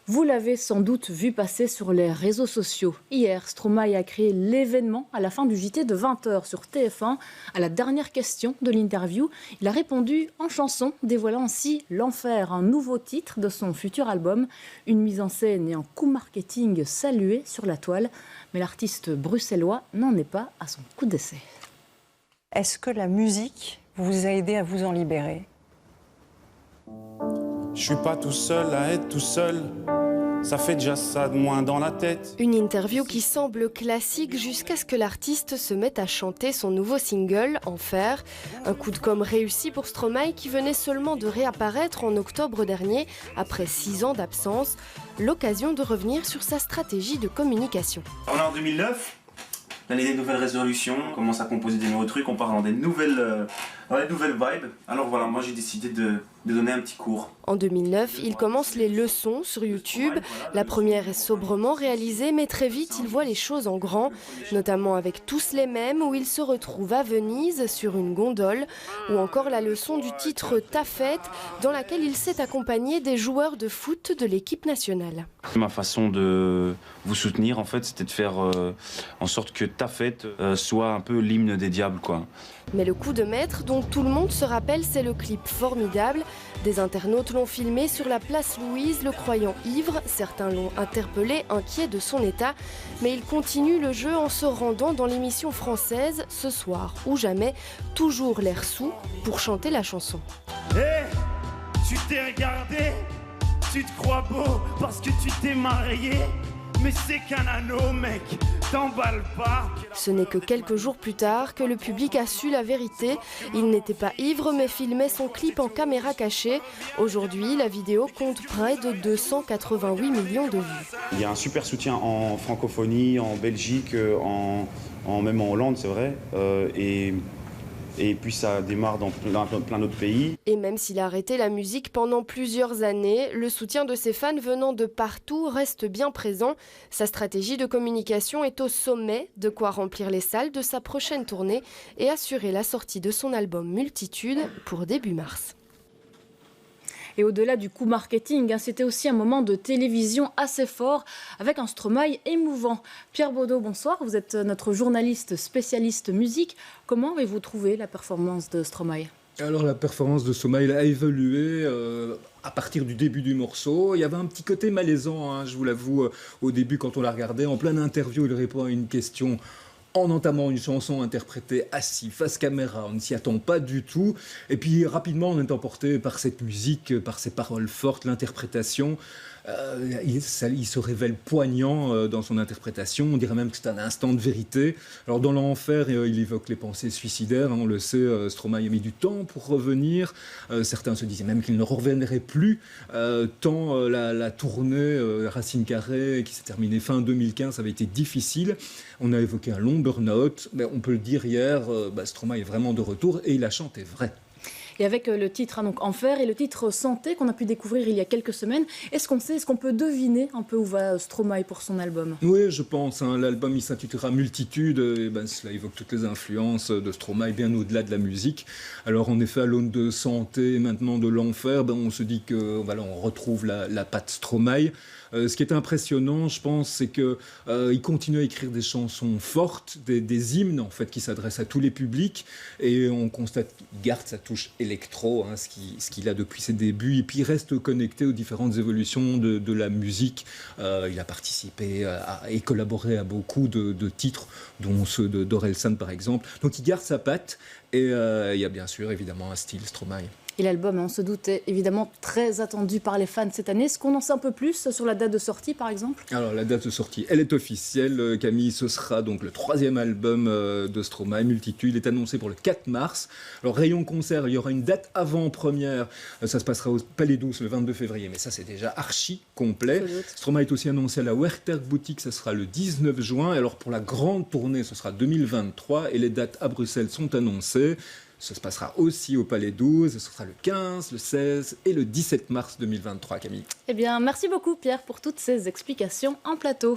Vous l'avez sans doute vu passer sur les réseaux sociaux. Hier, Stromae a créé l'événement à la fin du JT de 20h sur TF1. À la dernière question de l'interview, il a répondu en chanson, dévoilant ainsi L'Enfer, un nouveau titre de son futur album. Une mise en scène et un coup marketing salué sur la toile. Mais l'artiste bruxellois n'en est pas à son coup d'essai. Est-ce que la musique vous a aidé à vous en libérer ? Je suis pas tout seul à être tout seul. Ça fait déjà ça de moins dans la tête. Une interview qui semble classique jusqu'à ce que l'artiste se mette à chanter son nouveau single, Enfer. Un coup de com' réussi pour Stromae qui venait seulement de réapparaître en octobre dernier, après 6 ans d'absence. L'occasion de revenir sur sa stratégie de communication. On est en 2009, l'année des nouvelles résolutions, on commence à composer des nouveaux trucs, on part dans des nouvelles vibes. Alors voilà, moi j'ai décidé de donner un petit cours. En 2009, il commence les leçons sur YouTube. La première est sobrement réalisée, mais très vite, il voit les choses en grand, notamment avec Tous les mêmes, où il se retrouve à Venise sur une gondole, ou encore la leçon du titre Ta fête, dans laquelle il s'est accompagné des joueurs de foot de l'équipe nationale. Ma façon de vous soutenir, en fait, c'était de faire en sorte que Ta fête soit un peu l'hymne des diables, quoi. Mais le coup de maître dont tout le monde se rappelle, c'est le clip formidable. Des internautes l'ont filmé sur la place Louise, le croyant ivre. Certains l'ont interpellé, inquiet de son état. Mais il continue le jeu en se rendant dans l'émission française Ce soir ou jamais, toujours l'air sous, pour chanter la chanson. Hé, tu t'es regardé, tu te crois beau parce que tu t'es marié. Mais c'est qu'un anneau, mec, t'emballe pas. Ce n'est que quelques jours plus tard que le public a su la vérité. Il n'était pas ivre mais filmait son clip en caméra cachée. Aujourd'hui, la vidéo compte près de 288 millions de vues. Il y a un super soutien en francophonie, en Belgique, même en Hollande, c'est vrai. Et puis ça démarre dans plein d'autres pays. Et même s'il a arrêté la musique pendant plusieurs années, le soutien de ses fans venant de partout reste bien présent. Sa stratégie de communication est au sommet, de quoi remplir les salles de sa prochaine tournée et assurer la sortie de son album Multitude pour début mars. Et au-delà du coup marketing, c'était aussi un moment de télévision assez fort avec un Stromae émouvant. Pierre Baudot, bonsoir. Vous êtes notre journaliste spécialiste musique. Comment avez-vous trouvé la performance de Stromae ? Alors la performance de Stromae a évolué à partir du début du morceau. Il y avait un petit côté malaisant, je vous l'avoue, au début quand on l'a regardé. En pleine interview, il répond à une question en entamant une chanson interprétée assis, face caméra, on ne s'y attend pas du tout. Et puis rapidement, on est emporté par cette musique, par ces paroles fortes, l'interprétation. Il se révèle poignant dans son interprétation. On dirait même que c'est un instant de vérité. Alors dans l'enfer, il évoque les pensées suicidaires. On le sait, Stromae a mis du temps pour revenir. Certains se disaient même qu'il ne reviendrait plus. Tant la tournée Racine Carrée, qui s'est terminée fin 2015, avait été difficile. On a évoqué un long burn-out. Mais on peut le dire hier, Stromae est vraiment de retour et il a chanté vrai. Et avec le titre donc Enfer et le titre Santé qu'on a pu découvrir il y a quelques semaines, est-ce qu'on peut deviner un peu où va Stromae pour son album ? Oui, je pense. L'album il s'intitulera Multitude. Et cela évoque toutes les influences de Stromae bien au-delà de la musique. Alors en effet, à l'aune de Santé et maintenant de l'Enfer, on se dit que on retrouve la patte Stromae. Ce qui est impressionnant, je pense, c'est qu'il continue à écrire des chansons fortes, des hymnes en fait, qui s'adressent à tous les publics. Et on constate qu'il garde sa touche électro, ce qu'il a depuis ses débuts. Et puis il reste connecté aux différentes évolutions de la musique. Il a participé et collaboré à beaucoup de titres, dont ceux d'Orelsan par exemple. Donc il garde sa patte. Et il y a bien sûr évidemment un style Stromae. Et l'album, on se doute, est évidemment très attendu par les fans cette année. Est-ce qu'on en sait un peu plus sur la date de sortie, par exemple ? Alors, la date de sortie, elle est officielle. Camille, ce sera donc le 3e album de Stromae, Multitude. Il est annoncé pour le 4 mars. Alors, rayon concert, il y aura une date avant-première. Ça se passera au Palais 12 le 22 février. Mais ça, c'est déjà archi complet. Stromae est aussi annoncé à la Werther Boutique. Ça sera le 19 juin. Alors, pour la grande tournée, ce sera 2023. Et les dates à Bruxelles sont annoncées. Ça se passera aussi au Palais 12, ce sera le 15, le 16 et le 17 mars 2023, Camille. Eh bien, merci beaucoup Pierre pour toutes ces explications en plateau.